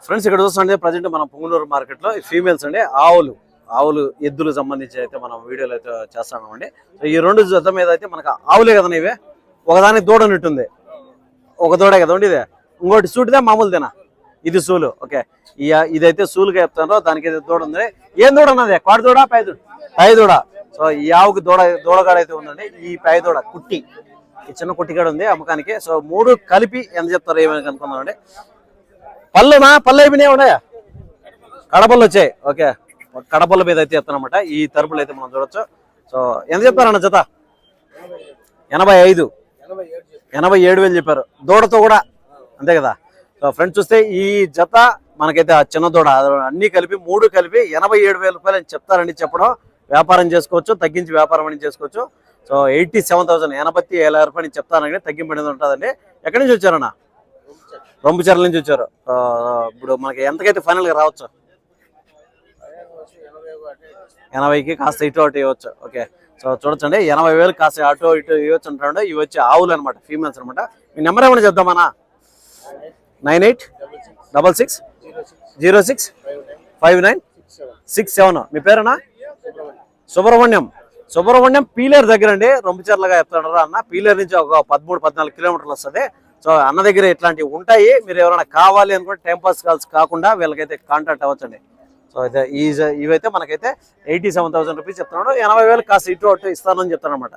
Friends ఇక్కడ చూస్తుంటే present మనం పొంగనూరు మార్కెట్లో ఫీమేల్స్ అండి ఆవులు ఎద్దులు సంబంధించి అయితే మనం వీడియోలు అయితే చేస్తున్నామండి. సో ఈ రెండు జత మీద అయితే మనకు ఆవులే కదండి ఇవే, ఒకదానికి దూడ ఉన్నట్టుంది, ఒక దూడే కదండి ఇదే, ఇంకోటి సూటిదే మామూలుదేనా? ఇది సూలు. ఓకే, ఇదైతే సూలుగా చెప్తాను. దానికి అయితే దూడ ఉంది. ఏం దూడ అన్నది? కోడి దూడ, పై దూడ. సో ఈ ఆవుకి దూడగాడ అయితే ఉందండి. ఈ పై దూడ కుట్టి, ఈ చిన్న కుట్టిగాడ ఉంది అమ్మకానికి. సో మూడు కలిపి ఎంత చెప్తారు ఏమైనా కనుక్కుందామండి. పళ్ళు అయిపోయినాయి ఉన్నాయా? కడపళ్ళు వచ్చాయి. ఓకే, కడపల మీద అయితే చెప్తానమాట. ఈ తరపులు అయితే మనం చూడొచ్చు. సో ఎంత చెప్తారన్న జత? 87,000 చెప్పారు, దూడతో కూడా అంతే కదా. సో ఫ్రెండ్స్ చూస్తే ఈ జత మనకైతే ఆ చిన్న దూడ అన్ని కలిపి మూడు కలిపి 87,000 రూపాయలు అని చెప్తారండి. చెప్పడం వ్యాపారం చేసుకోవచ్చు, తగ్గించి వ్యాపారం అని చేసుకోవచ్చు. సో 87,000 87,000 రూపాయలు చెప్తానని తగ్గింపడేది ఉంటుందండి. ఎక్కడి నుంచి వచ్చారన్నా? రొంపుచెర్ల నుంచి వచ్చారు. ఇప్పుడు మనకి ఎంతకైతే ఫైనల్గా రావచ్చు? 80కి కాస్త ఇటు అటు ఇవ్వచ్చు. ఓకే, సో చూడొచ్చండి, 80,000 కాస్త అటు ఇటు ఇవ్వచ్చు అంటాడు. ఇవి వచ్చి ఆవులు అనమాట, ఫీమేల్స్ అనమాట. మీ నెంబర్ ఏమైనా చెప్దామన్నా? 9866065967. మీ పేరేనా? సుబ్రహ్మణ్యం పీలేరు దగ్గర అండి, రొంపుచెర్లగా చెప్తాడు అన్న. పీలేరు నుంచి ఒక 13-14 కిలోమీటర్లు వస్తుంది. సో అన్న దగ్గర ఇట్లాంటివి ఉంటాయి. మీరు ఎవరైనా కావాలి అనుకుంటే టైంపాస్ కాల్స్ కాకుండా వీళ్ళకైతే కాంటాక్ట్ అవ్వచ్చండి. సో అయితే ఇవైతే మనకైతే 87,000 రూపీస్ చెప్తున్నాడు. 80,000 కాస్త ఇటు అటు ఇస్తానని చెప్తాను అనమాట.